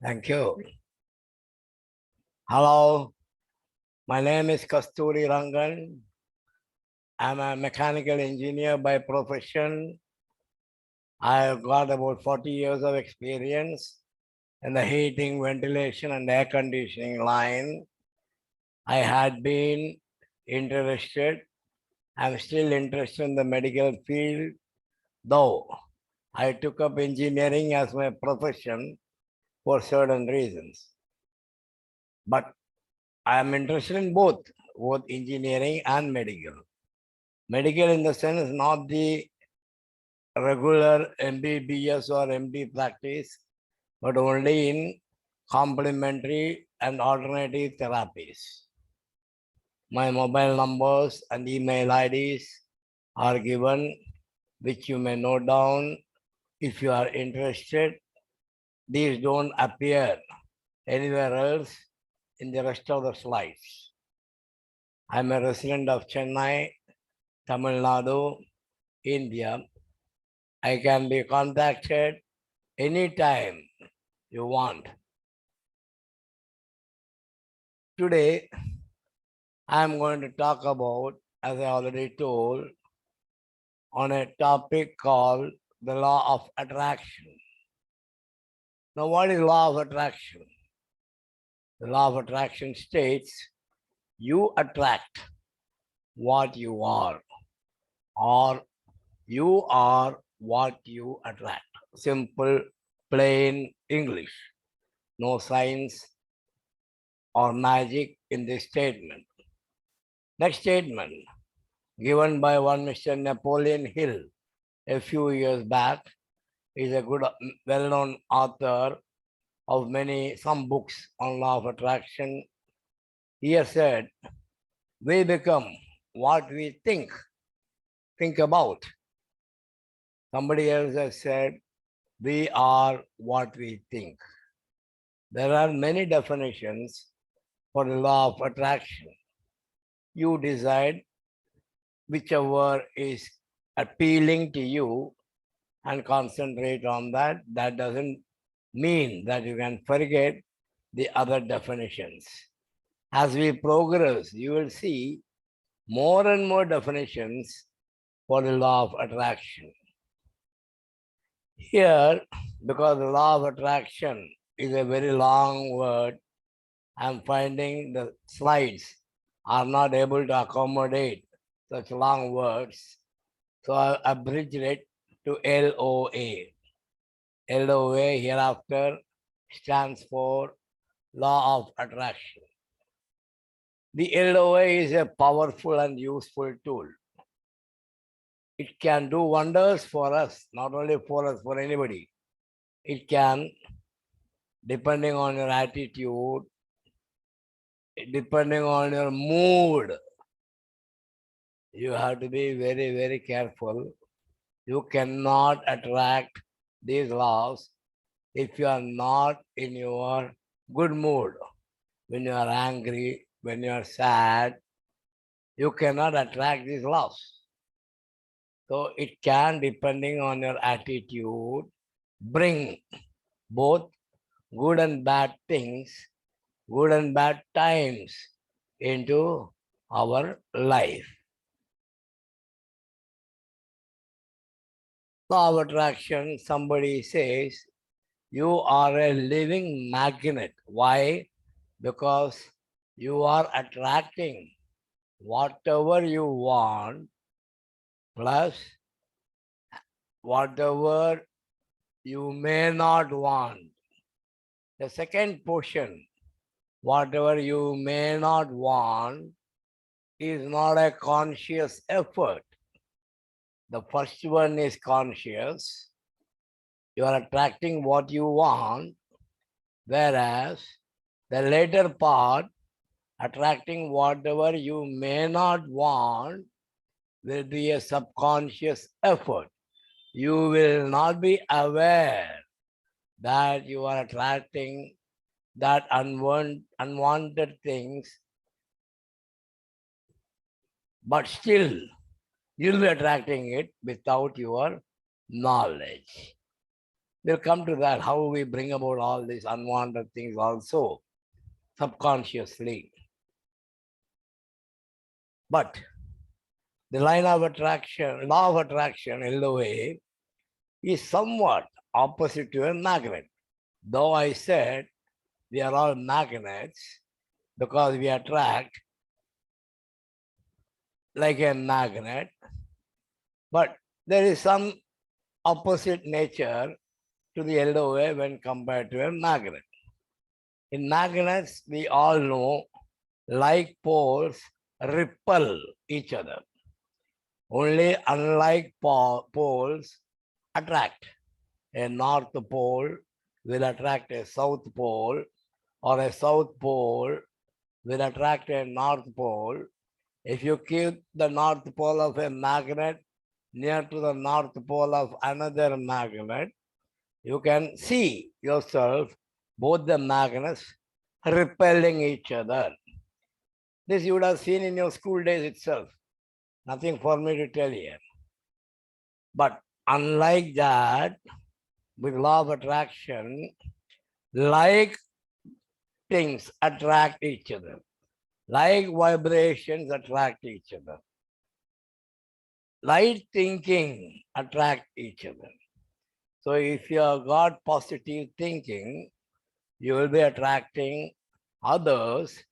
Thank you. Hello, my name is Kasturi Rangan. I'm a mechanical engineer by profession. I've got about 40 years of experience in the heating, ventilation, and air conditioning line. I had been interested, I'm still interested in the medical field, though I took up engineering as my profession for certain reasons. But I am interested in both engineering and medical. Medical in the sense not the regular MBBS or MD practice, but only in complementary and alternative therapies. My mobile numbers and email IDs are given, which you may note down if you are interested. These don't appear anywhere else in the rest of the slides. I'm a resident of Chennai, Tamil Nadu, India. I can be contacted anytime you want. Today, I'm going to talk about, as I already told, on a topic called the law of attraction. Now, what is law of attraction? The law of attraction states you attract what you are, or you are what you attract. Simple, plain English. No science or magic in this statement. Next statement, given by one Mr. Napoleon Hill a few years back, is a good, well-known author of some books on law of attraction. He has said, we become what we think about. Somebody else has said, we are what we think. There are many definitions for the law of attraction. You decide whichever is appealing to you and concentrate on that. That doesn't mean that you can forget the other definitions. As we progress, you will see more and more definitions for the law of attraction. Here, because the law of attraction is a very long word, I'm finding the slides are not able to accommodate such long words. So I abridged it to LOA. LOA hereafter stands for law of attraction. The LOA is a powerful and useful tool. It can do wonders for us, not only for us, for anybody. It can, depending on your attitude, depending on your mood, you have to be very, very careful. You cannot attract these laws if you are not in your good mood. When you are angry, when you are sad, you cannot attract these laws. So it can, depending on your attitude, bring both good and bad things, good and bad times into our life. Law of attraction, somebody says, you are a living magnet. Why? Because you are attracting whatever you want plus whatever you may not want. The second portion, whatever you may not want, is not a conscious effort. The first one is conscious. You are attracting what you want, whereas the later part, attracting whatever you may not want, will be a subconscious effort. You will not be aware that you are attracting that unwanted things, but still you'll be attracting it without your knowledge. We'll come to that, how we bring about all these unwanted things also, subconsciously. But the line of attraction, law of attraction, LOA, is somewhat opposite to a magnet. Though I said we are all magnets because we attract like a magnet, but there is some opposite nature to the LOA when compared to a magnet. In magnets, we all know like poles repel each other. Only unlike poles attract. A north pole will attract a south pole, or a south pole will attract a north pole. If you keep the north pole of a magnet near to the north pole of another magnet, you can see yourself, both the magnets repelling each other. This you would have seen in your school days itself. Nothing for me to tell you. But unlike that, with law of attraction, like things attract each other. Like vibrations attract each other. Like thinking attract each other. So if you have got positive thinking, you will be attracting others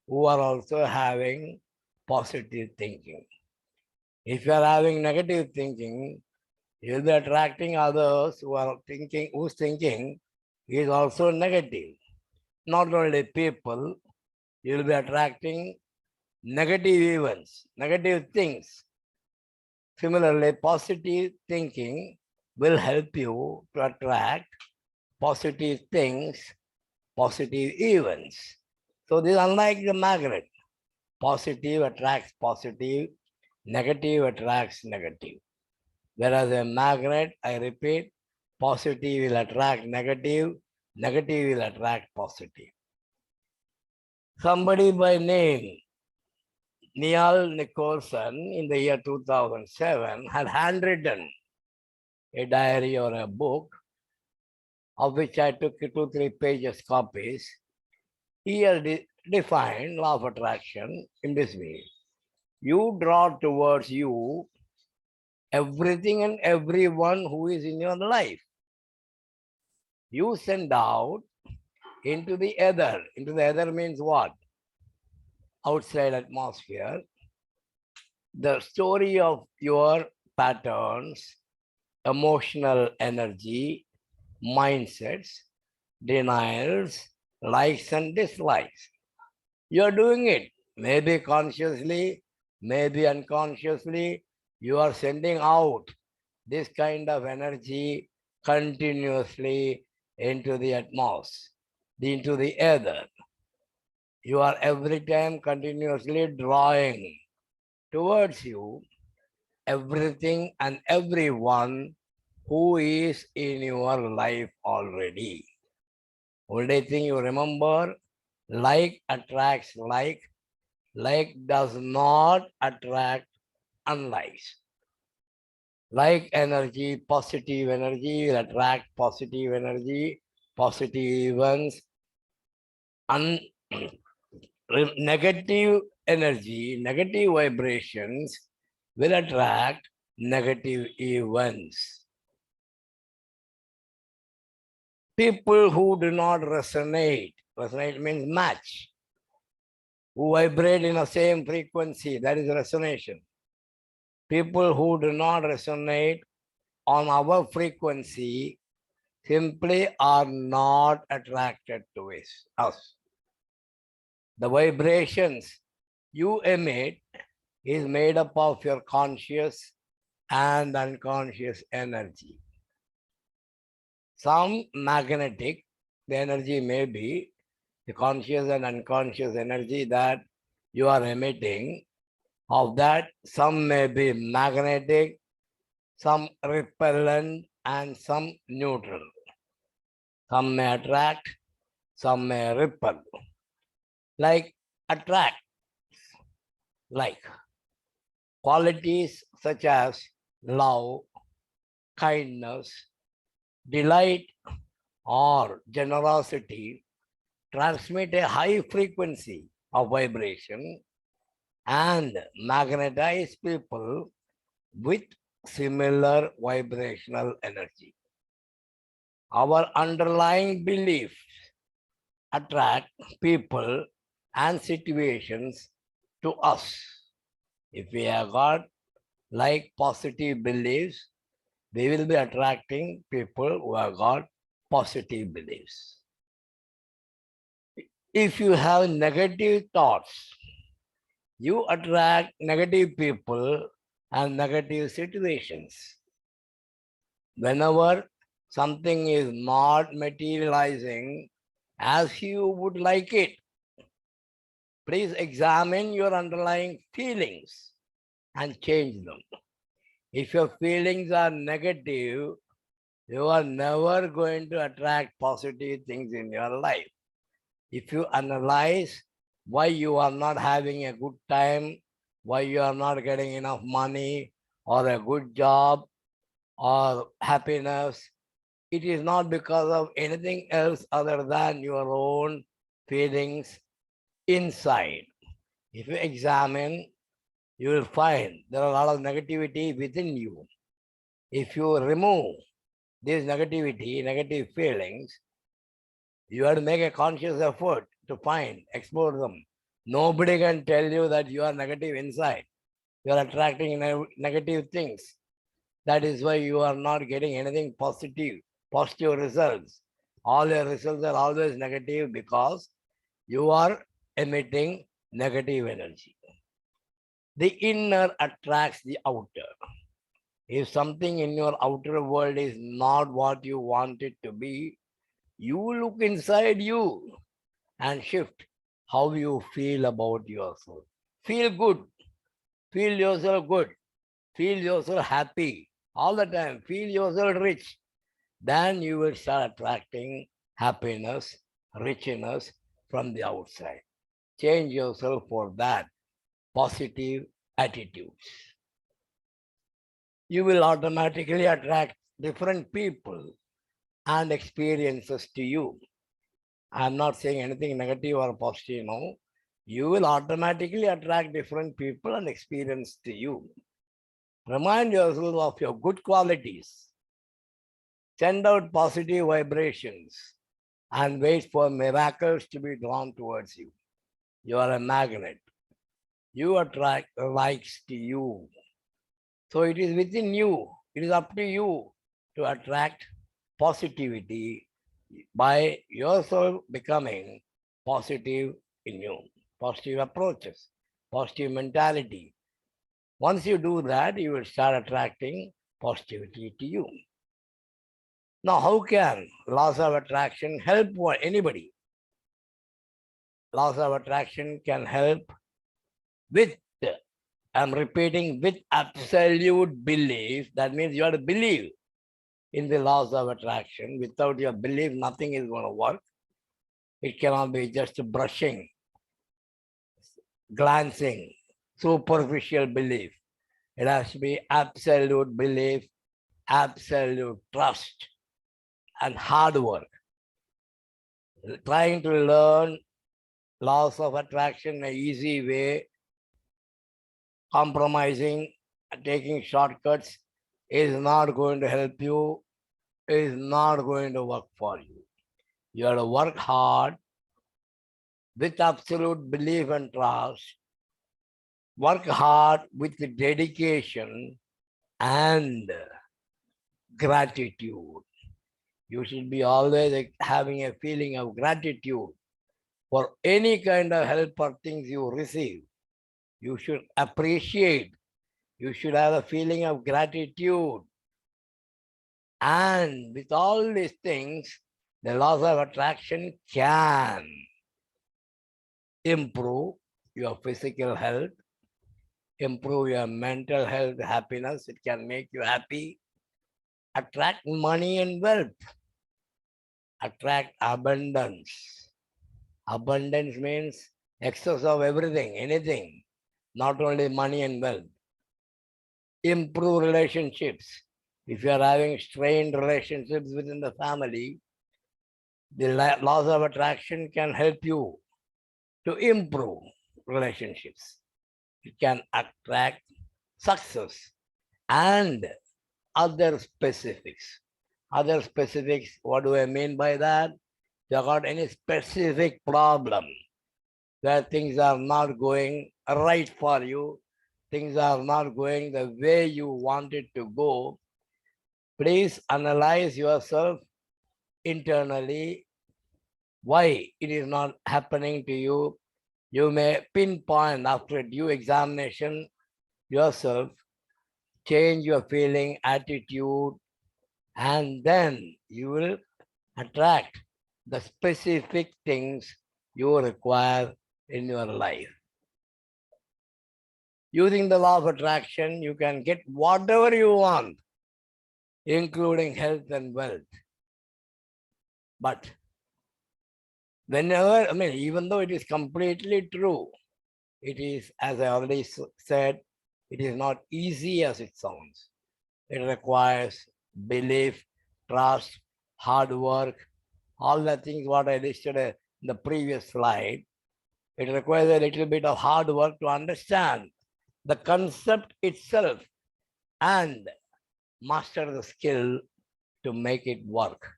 who are also having positive thinking. If you are having negative thinking, you will be attracting others who are thinking, whose thinking is also negative. Not only people, you will be attracting negative events, negative things. Similarly, positive thinking will help you to attract positive things, positive events. So this is unlike the magnet. Positive attracts positive, negative attracts negative. Whereas a magnet, I repeat, positive will attract negative, negative will attract positive. Somebody by name Neil Nicholson in the year 2007 had handwritten a diary or a book, of which I took 2-3 pages copies. He has defined law of attraction in this way. You draw towards you everything and everyone who is in your life. You send out into the ether. Into the ether means what? Outside atmosphere. The story of your patterns, emotional energy, mindsets, denials, likes and dislikes. You are doing it, maybe consciously, maybe unconsciously. You are sending out this kind of energy continuously into the atmosphere, into the ether. You are every time continuously drawing towards you everything and everyone who is in your life already. Only thing you remember, like attracts like does not attract unlikes. Like energy, positive energy will attract positive energy, positive events. Negative energy, negative vibrations will attract negative events. People who do not resonate means match, who vibrate in the same frequency, that is resonation. People who do not resonate on our frequency simply are not attracted to us. The vibrations you emit is made up of your conscious and unconscious energy. Some magnetic, the energy may be the conscious and unconscious energy that you are emitting. Of that, some may be magnetic, some repellent, and some neutral. Some may attract, some may repel. Like attract, like qualities such as love, kindness, delight, or generosity transmit a high frequency of vibration and magnetize people with similar vibrational energy. Our underlying beliefs attract people and situations to us. If we have got like positive beliefs, we will be attracting people who have got positive beliefs. If you have negative thoughts, you attract negative people and negative situations. Whenever something is not materializing as you would like it, please examine your underlying feelings and change them. If your feelings are negative, you are never going to attract positive things in your life. If you analyze why you are not having a good time, why you are not getting enough money or a good job or happiness, it is not because of anything else other than your own feelings inside. If you examine, you will find there are a lot of negativity within you. If you remove this negativity, negative feelings, you have to make a conscious effort to find, explore them. Nobody can tell you that you are negative inside. You are attracting negative things. That is why you are not getting anything positive results. All your results are always negative because you are emitting negative energy. The inner attracts the outer. If something in your outer world is not what you want it to be, you look inside you and shift how you feel about yourself. Feel good. Feel yourself good. Feel yourself happy all the time. Feel yourself rich. Then you will start attracting happiness, richness from the outside. Change yourself for that positive attitudes. You will automatically attract different people and experiences to you. I'm not saying anything negative or positive, no. You will automatically attract different people and experience to you. Remind yourself of your good qualities. Send out positive vibrations and wait for miracles to be drawn towards you. You are a magnet. You attract likes to you. So it is within you. It is up to you to attract positivity by yourself becoming positive in you, positive approaches, positive mentality. Once you do that, you will start attracting positivity to you. Now, how can laws of attraction help anybody? Laws of attraction can help with, I'm repeating, with absolute belief. That means you have to believe in the laws of attraction. Without your belief, nothing is going to work. It cannot be just brushing, glancing, superficial belief. It has to be absolute belief, absolute trust, and hard work. Trying to learn laws of attraction in an easy way, compromising, taking shortcuts is not going to help you, is not going to work for you. You have to work hard with absolute belief and trust. Work hard with dedication and gratitude. You should be always having a feeling of gratitude for any kind of help or things you receive. You should appreciate. You should have a feeling of gratitude. And with all these things, the laws of attraction can improve your physical health, improve your mental health, happiness. It can make you happy, attract money and wealth, attract abundance. Abundance means excess of everything, anything, not only money and wealth. Improve relationships, If you are having strained relationships within the family, the laws of attraction can help you to improve relationships. It can attract success and other specifics. Other specifics, what do I mean by that? You have got any specific problem where things are not going right for you, things are not going the way you want it to go, please analyze yourself internally why it is not happening to you. You may pinpoint after a due examination yourself, change your feeling, attitude, and then you will attract the specific things you require in your life. Using the law of attraction, you can get whatever you want, including health and wealth. But whenever, even though it is completely true, it is, as I already said, it is not easy as it sounds. It requires belief, trust, hard work, all the things what I listed in the previous slide. It requires a little bit of hard work to understand the concept itself and master the skill to make it work.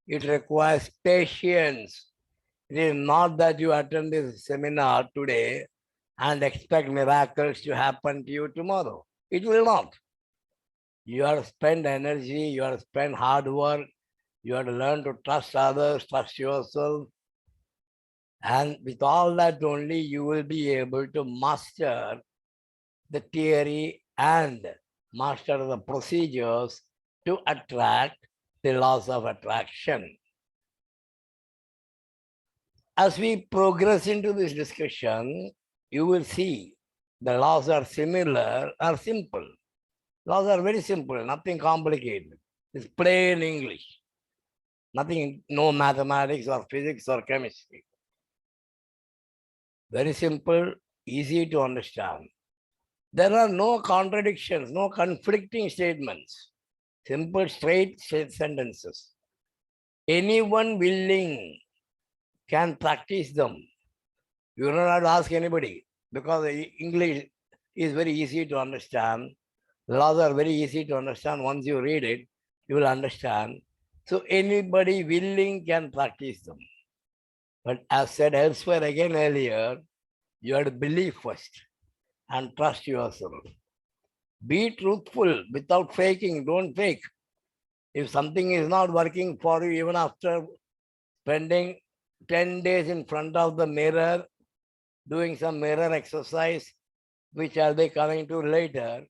It requires patience. It is not that you attend this seminar today and expect miracles to happen to you tomorrow. It will not. You have to spend energy, you have to spend hard work, you have to learn to trust others, trust yourself. And with all that only, you will be able to master the theory and master the procedures to attract the laws of attraction. As we progress into this discussion, you will see the laws are similar, are simple. Laws are very simple, nothing complicated. It's plain English. Nothing, no mathematics or physics or chemistry. Very simple, easy to understand. There are no contradictions, no conflicting statements. Simple, straight sentences. Anyone willing can practice them. You don't have to ask anybody because English is very easy to understand. Laws are very easy to understand. Once you read it, you will understand. So anybody willing can practice them. But as said elsewhere again earlier, you have to believe first and trust yourself. Be truthful without faking. Don't fake. If something is not working for you, even after spending 10 days in front of the mirror, doing some mirror exercise, which I'll be coming to later,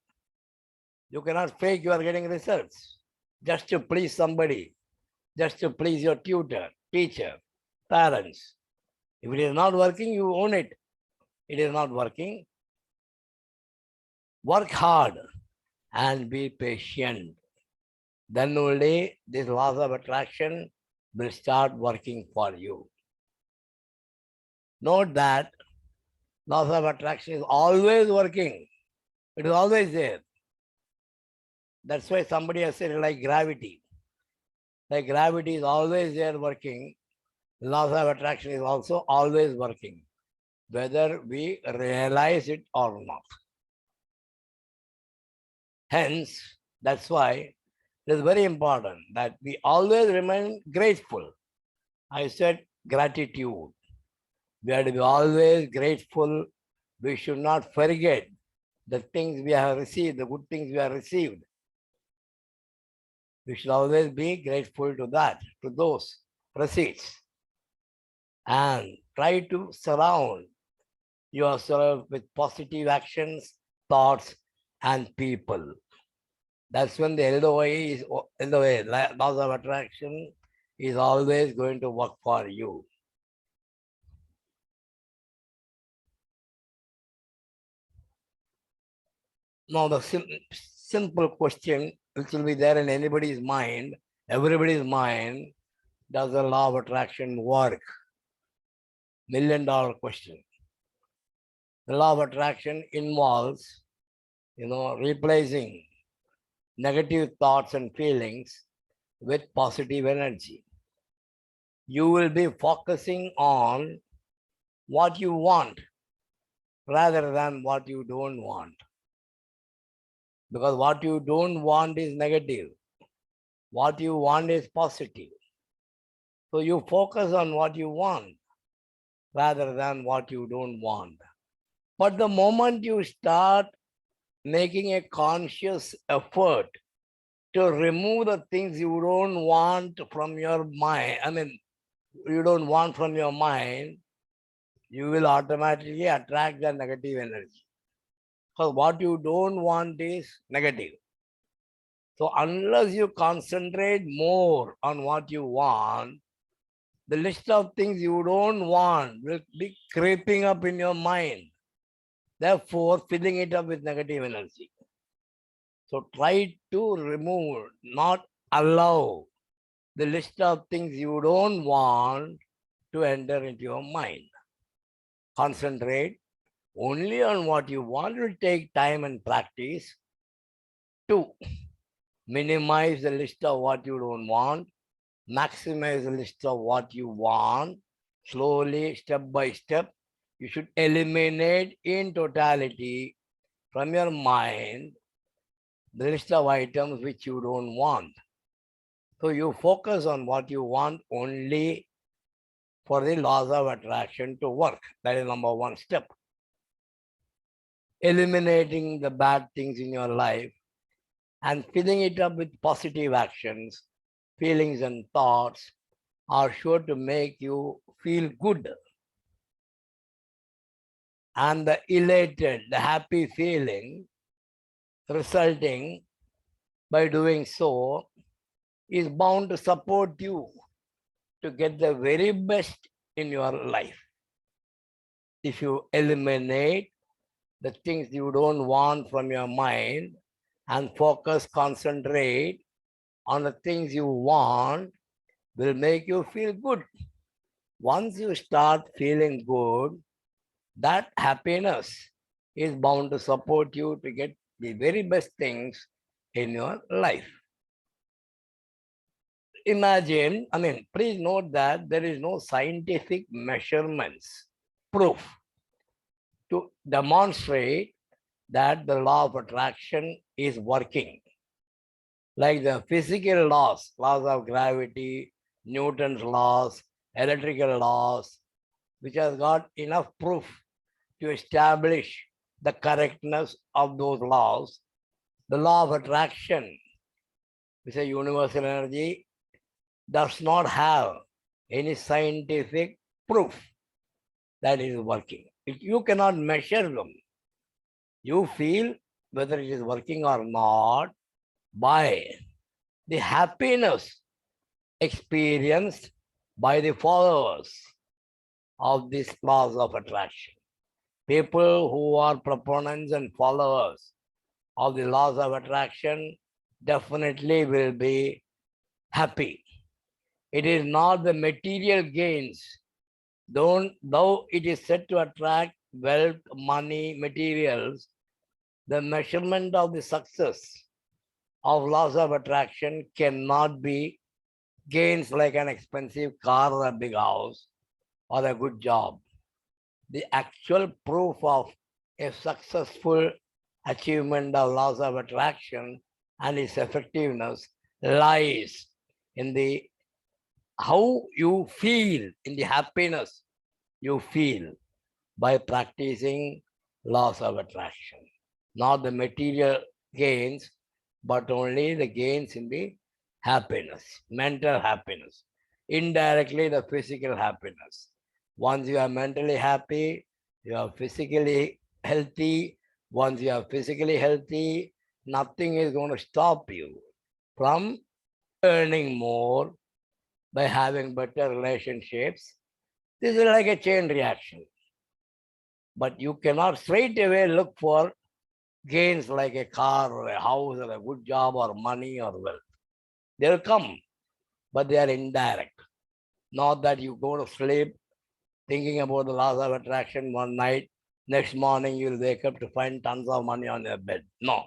you cannot fake you are getting results just to please somebody, just to please your tutor, teacher, parents. If it is not working, you own it. It is not working. Work hard and be patient. Then only these laws of attraction will start working for you. Note that laws of attraction is always working. It is always there. That's why somebody has said like gravity. Like gravity is always there working. Laws of attraction is also always working, whether we realize it or not. Hence, that's why it is very important that we always remain grateful. I said gratitude. We have to be always grateful. We should not forget the things we have received, the good things we have received. We should always be grateful to that, to those receipts. And try to surround yourself with positive actions, thoughts, and people. That's when the LOA, laws of attraction, is always going to work for you. Now, the simple question which will be there in anybody's mind, everybody's mind, does the law of attraction work? $1 million question. The law of attraction involves, replacing negative thoughts and feelings with positive energy. You will be focusing on what you want rather than what you don't want. Because what you don't want is negative. What you want is positive. So you focus on what you want rather than what you don't want. But the moment you start making a conscious effort to remove the things you don't want from your mind, you don't want from your mind, you will automatically attract the negative energy. Because what you don't want is negative. So unless you concentrate more on what you want, the list of things you don't want will be creeping up in your mind, therefore filling it up with negative energy. So try to remove, not allow the list of things you don't want to enter into your mind. Concentrate only on what you want. It will take time and practice to minimize the list of what you don't want, maximize the list of what you want. Slowly, step by step, you should eliminate in totality from your mind the list of items which you don't want. So you focus on what you want only for the laws of attraction to work. That is number one step. Eliminating the bad things in your life and filling it up with positive actions, feelings and thoughts are sure to make you feel good. And the elated, the happy feeling resulting by doing so is bound to support you to get the very best in your life. If you eliminate the things you don't want from your mind and focus, concentrate on the things you want, will make you feel good. Once you start feeling good, that happiness is bound to support you to get the very best things in your life. Imagine, please note that there is no scientific measurements, proof to demonstrate that the law of attraction is working. Like the physical laws of gravity, Newton's laws, electrical laws, which has got enough proof to establish the correctness of those laws. The law of attraction, which is a universal energy, does not have any scientific proof that it is working. You cannot measure them. You feel whether it is working or not by the happiness experienced by the followers of these laws of attraction. People who are proponents and followers of the laws of attraction definitely will be happy. It is not the material gains. Though it is said to attract wealth, money, materials, the measurement of the success of laws of attraction cannot be gains like an expensive car or a big house or a good job. The actual proof of a successful achievement of laws of attraction and its effectiveness lies in the how you feel, in the happiness you feel by practicing laws of attraction. Not the material gains, but only the gains in the happiness, mental happiness, indirectly the physical happiness. Once you are mentally happy, you are physically healthy. Once you are physically healthy, nothing is going to stop you from earning more by having better relationships. This is like a chain reaction. But you cannot straight away look for gains like a car or a house or a good job or money or wealth. They will come, but they are indirect. Not that you go to sleep thinking about the laws of attraction one night, next morning you'll wake up to find tons of money on your bed. No,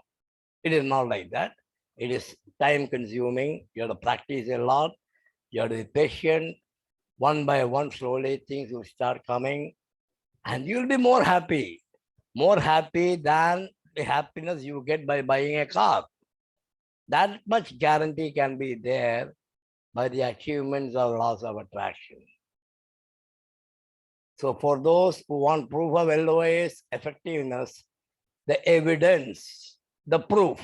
it is not like that. It is time consuming. You have to practice a lot. You have to be patient. One by one, slowly things will start coming and you'll be more happy than the happiness you get by buying a car. That much guarantee can be there by the achievements of laws of attraction. So for those who want proof of LOA's effectiveness, the evidence, the proof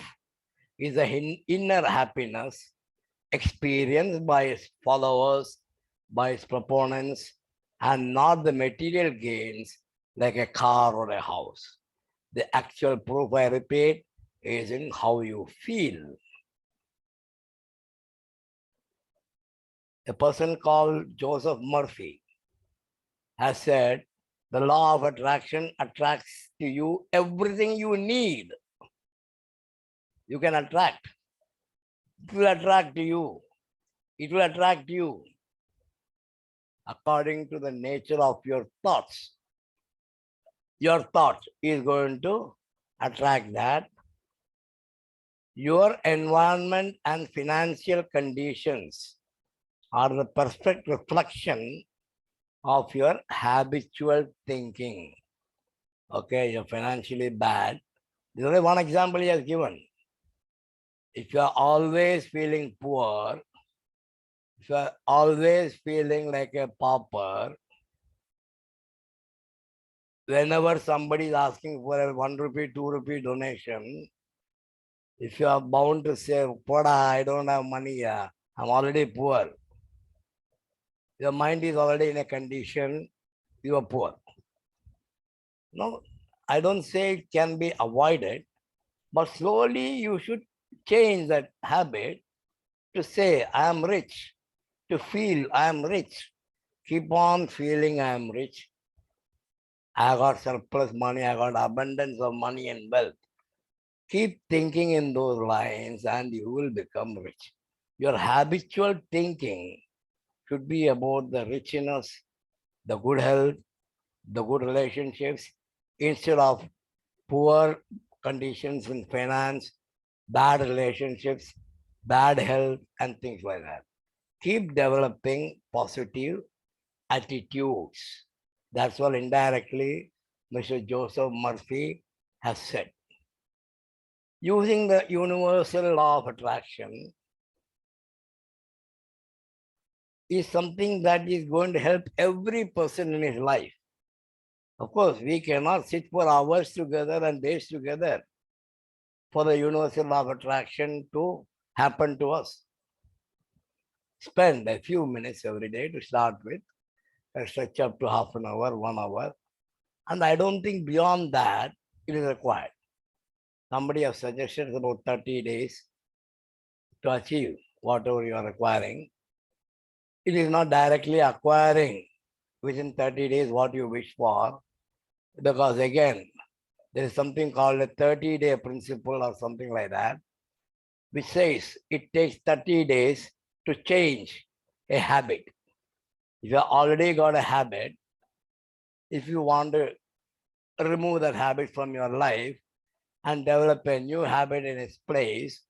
is the inner happiness experienced by its followers, by its proponents, and not the material gains like a car or a house. The actual proof, I repeat, is in how you feel. A person called Joseph Murphy has said, the law of attraction attracts to you everything you need. You can attract. It will attract to you. It will attract you according to the nature of your thoughts. Your thought is going to attract that. Your environment and financial conditions are the perfect reflection of your habitual thinking. Okay, you're financially bad. There's only one example he has given. If you're always feeling poor, if you're always feeling like a pauper, whenever somebody is asking for a 1 rupee, 2 rupee donation, if you are bound to say, Poda, I don't have money, I'm already poor. Your mind is already in a condition, you are poor. No, I don't say it can be avoided, but slowly you should change that habit to say, I am rich, to feel I am rich. Keep on feeling I am rich. I got surplus money, I got abundance of money and wealth. Keep thinking in those lines and you will become rich. Your habitual thinking should be about the richness, the good health, the good relationships, instead of poor conditions in finance, bad relationships, bad health, and things like that. Keep developing positive attitudes. That's what indirectly Mr. Joseph Murphy has said. Using the universal law of attraction is something that is going to help every person in his life. Of course, we cannot sit for hours together and days together for the universal law of attraction to happen to us. Spend a few minutes every day to start with, and stretch up to half an hour, 1 hour. And I don't think beyond that it is required. Somebody has suggested about 30 days to achieve whatever you are requiring. It is not directly acquiring within 30 days what you wish for, because again, there is something called a 30-day principle or something like that, which says it takes 30 days to change a habit. If you already got a habit, if you want to remove that habit from your life and develop a new habit in its place,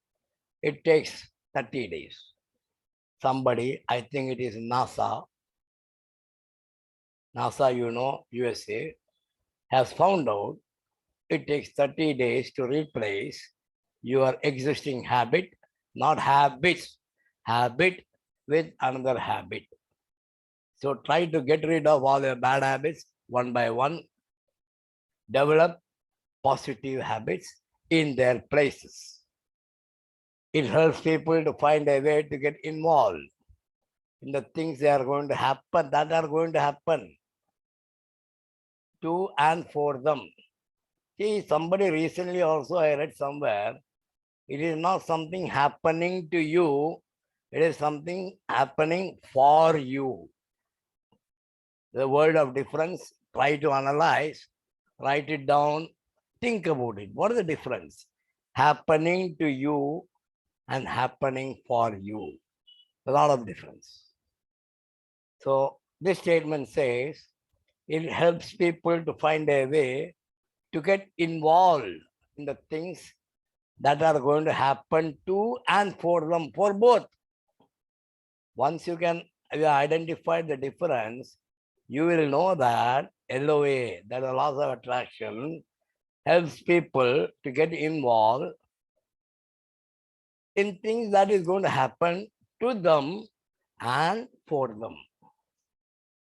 it takes 30 days. Somebody, I think it is NASA, you know, USA, has found out it takes 30 days to replace your existing habit, not habits, habit with another habit. So try to get rid of all your bad habits one by one. Develop positive habits in their places. It helps people to find a way to get involved in the things that are going to happen to and for them. See, somebody recently also, I read somewhere, it is not something happening to you, it is something happening for you. The word of difference, try to analyze, write it down, think about it. What is the difference? Happening to you and happening for you. A lot of difference. So this statement says it helps people to find a way to get involved in the things that are going to happen to and for them, for both. Once you identify the difference, you will know that LOA, that the laws of attraction, helps people to get involved in things that is going to happen to them and for them.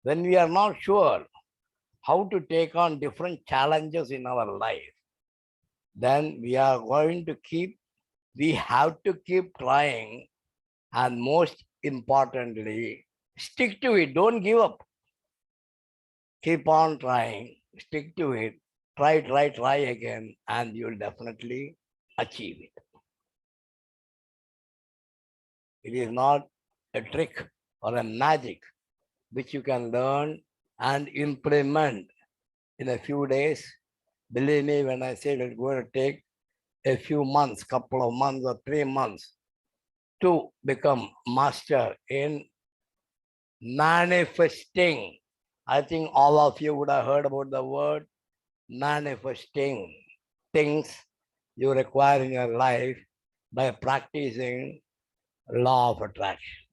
When we are not sure how to take on different challenges in our life, then we have to keep trying, and most importantly, stick to it. Don't give up. Keep on trying, stick to it, try again, and you'll definitely achieve it. It is not a trick or a magic which you can learn and implement in a few days. Believe me when I say it's going to take a few months, couple of months or 3 months to become master in manifesting. I think all of you would have heard about the word manifesting things you require in your life by practicing law of attraction.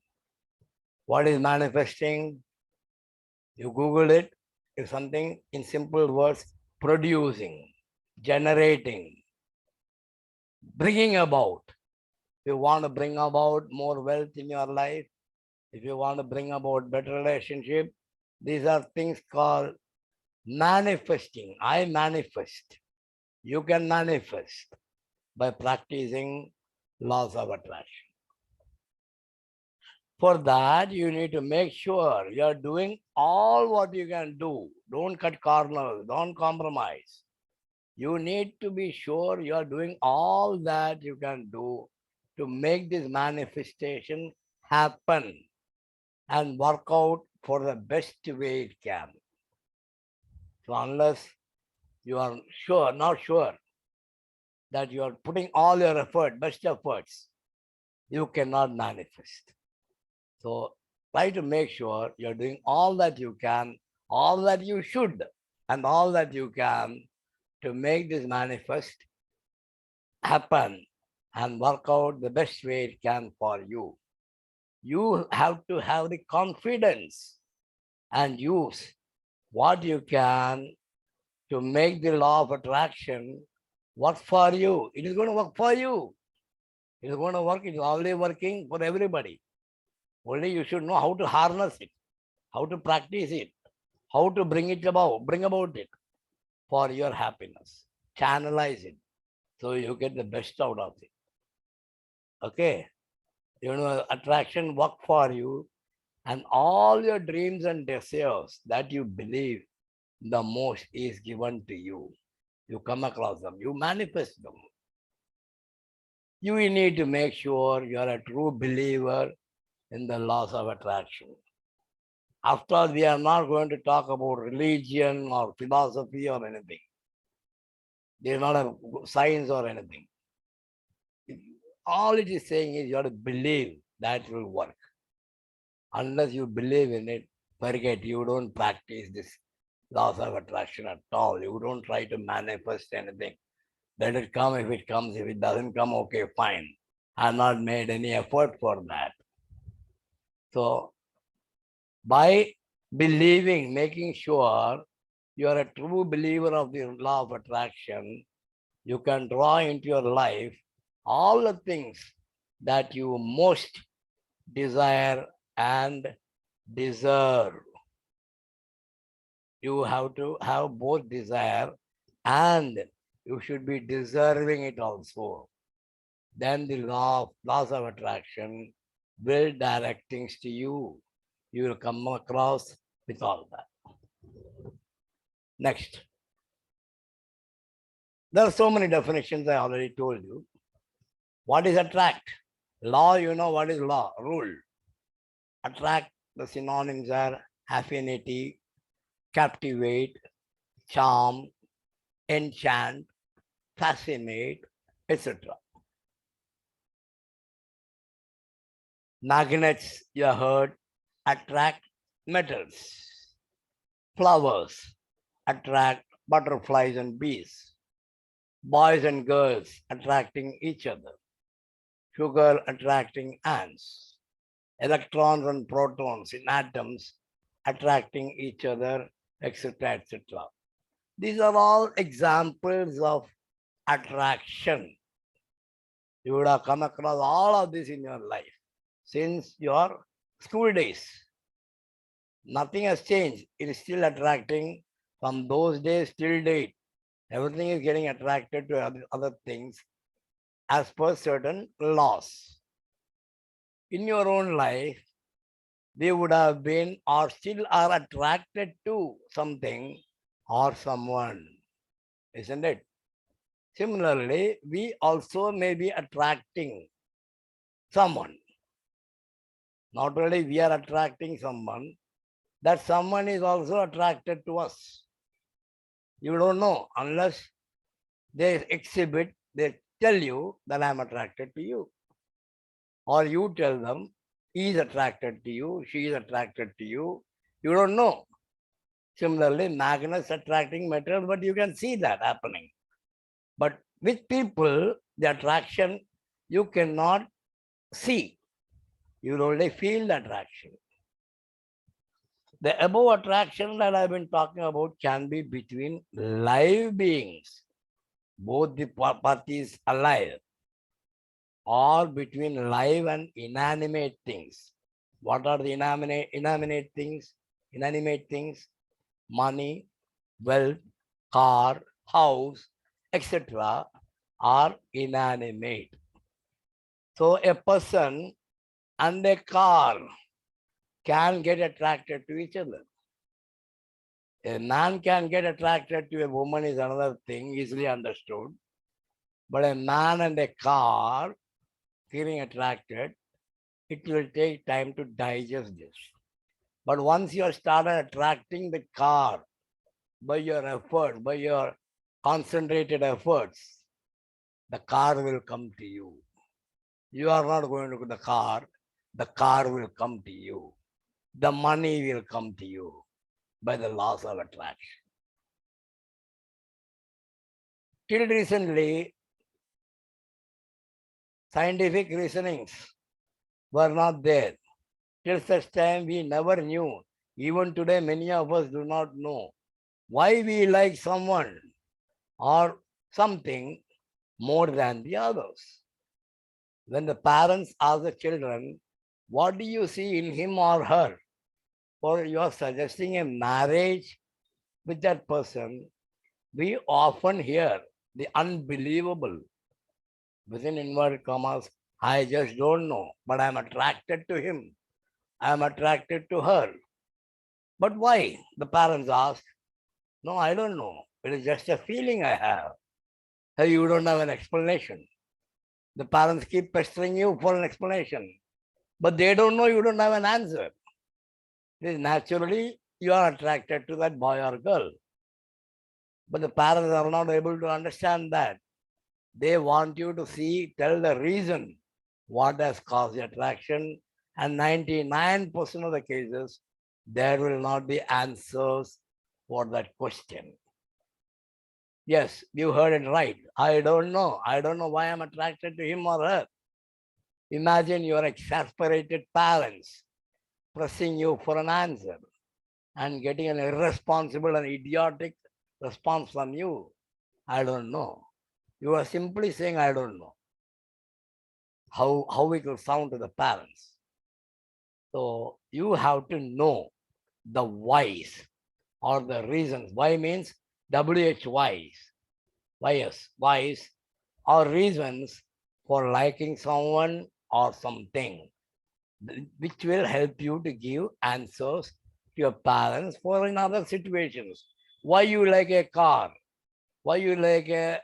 What is manifesting? You Google it. It's something in simple words, producing, generating, bringing about. If you want to bring about more wealth in your life, if you want to bring about better relationship, these are things called manifesting. I manifest. You can manifest by practicing laws of attraction. For that, you need to make sure you're doing all what you can do. Don't cut corners, don't compromise. You need to be sure you're doing all that you can do to make this manifestation happen and work out for the best way it can. So unless you are not sure that you are putting all your effort, best efforts, you cannot manifest. So try to make sure you're doing all that you can, all that you should, and all that you can to make this manifest happen and work out the best way it can for you. You have to have the confidence and use what you can to make the law of attraction work for you. It is going to work for you. It is going to work. It's already working for everybody. Only you should know how to harness it, how to practice it, how to bring about it for your happiness. Channelize it so you get the best out of it. Okay? You know, attraction work for you, and all your dreams and desires that you believe the most is given to you. You come across them, you manifest them. You need to make sure you are a true believer in the laws of attraction. After all, we are not going to talk about religion or philosophy or anything. There is not a science or anything. All it is saying is you have to believe that will work. Unless you believe in it, forget, you don't practice this laws of attraction at all. You don't try to manifest anything. Let it come if it comes. If it doesn't come, okay, fine. I've not made any effort for that. So by believing, making sure you are a true believer of the law of attraction, you can draw into your life all the things that you most desire and deserve. You have to have both desire and you should be deserving it also. Then the laws of attraction will direct things to you. You will come across with all that. Next. There are so many definitions I already told you. What is attract? Law, you know what is law? Rule. Attract, the synonyms are affinity, captivate, charm, enchant, fascinate, etc. Magnets, you heard, attract metals. Flowers attract butterflies and bees. boys and girls attracting each other, sugar attracting ants, electrons and protons in atoms attracting each other, etc., etc. These are all examples of attraction. You would have come across all of this in your life since your school days. Nothing has changed. It is still attracting from those days till date. Everything is getting attracted to other things as per certain laws. In your own life, they would have been or still are attracted to something or someone, isn't it? Similarly, we also may be attracting someone. Not only we are attracting someone, that someone is also attracted to us. You don't know unless they exhibit, they tell you that I'm attracted to you. Or you tell them, he is attracted to you, she is attracted to you. You don't know. Similarly, magnets attracting metals, but you can see that happening. But with people, the attraction you cannot see. You will only feel the attraction. The above attraction that I've been talking about can be between live beings, both the parties alive, or between live and inanimate things. What are the inanimate things? Inanimate things, money, wealth, car, house, etc. are inanimate. So a person and a car can get attracted to each other. A man can get attracted to a woman is another thing, easily understood. But a man and a car feeling attracted, it will take time to digest this. But once you have started attracting the car by your effort, by your concentrated efforts, the car will come to you. You are not going to the car will come to you. The money will come to you by the laws of attraction. Till recently, scientific reasonings were not there. Till such time, we never knew. Even today, many of us do not know why we like someone or something more than the others. When the parents ask the children, what do you see in him or her? Or you are suggesting a marriage with that person, we often hear the unbelievable, within inverted commas, I just don't know, but I'm attracted to him. I'm attracted to her. But why? The parents ask, no, I don't know. It is just a feeling I have. Hey, you don't have an explanation. The parents keep pestering you for an explanation, but they don't know, you don't have an answer. Naturally, you are attracted to that boy or girl. But the parents are not able to understand that. They want you to see, tell the reason what has caused the attraction. And 99% of the cases, there will not be answers for that question. Yes, you heard it right. I don't know. I don't know why I'm attracted to him or her. Imagine your exasperated parents pressing you for an answer and getting an irresponsible and idiotic response from you. I don't know. You are simply saying, I don't know. How it will sound to the parents. So you have to know the whys or the reasons. Why means WH whys. Whys, whys or reasons for liking someone or something, which will help you to give answers to your parents for in other situations. Why you like a car? Why you like a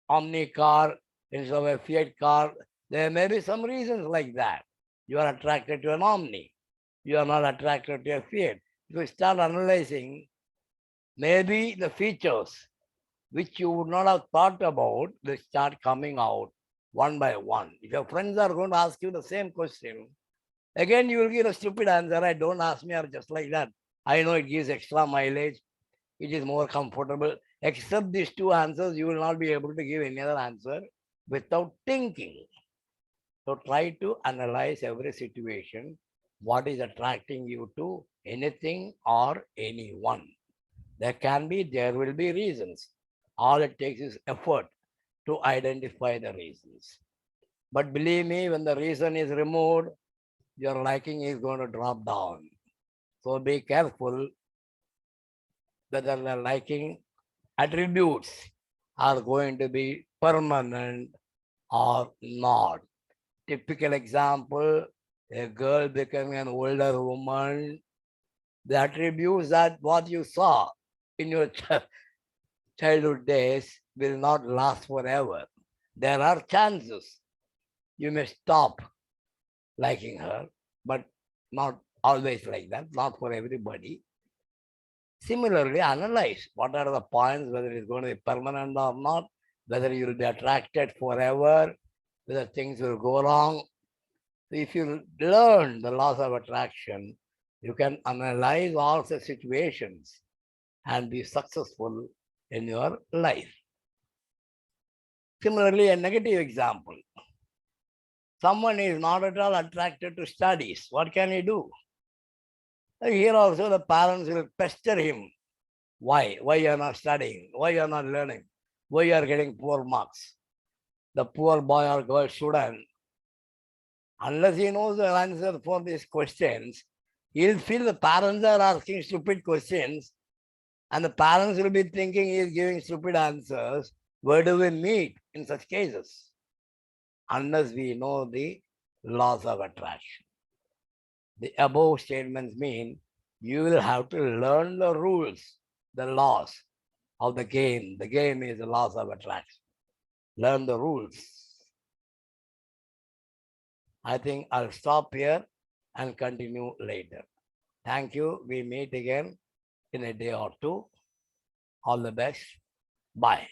Omni car instead of a Fiat car? There may be some reasons like that. You are attracted to an Omni. You are not attracted to a Fiat. If you start analyzing, maybe the features which you would not have thought about will start coming out one by one. If your friends are going to ask you the same question, again you will give a stupid answer. I don't ask me or just like that. I know it gives extra mileage. It is more comfortable. Except these two answers, you will not be able to give any other answer without thinking. So try to analyze every situation, what is attracting you to anything or anyone. There will be reasons. All it takes is effort to identify the reasons. But believe me, when the reason is removed, your liking is going to drop down. So be careful whether the liking attributes are going to be permanent or not. Typical example, a girl becoming an older woman, the attributes that what you saw in your childhood days will not last forever. There are chances you may stop liking her, but not always like that, not for everybody. Similarly, analyze what are the points, whether it's going to be permanent or not, whether you will be attracted forever, whether things will go wrong. So if you learn the laws of attraction, you can analyze all the situations and be successful in your life. Similarly, a negative example. Someone is not at all attracted to studies. What can he do? Here also the parents will pester him. Why? Why you are not studying? Why you are not learning? Why you are getting poor marks? The poor boy or girl student, unless he knows the answer for these questions, he'll feel the parents are asking stupid questions and the parents will be thinking he is giving stupid answers. Where do we meet in such cases? Unless we know the laws of attraction. The above statements mean you will have to learn the rules, the laws of the game. The game is the laws of attraction. Learn the rules. I think I'll stop here and continue later. Thank you. We meet again in a day or two. All the best. Bye.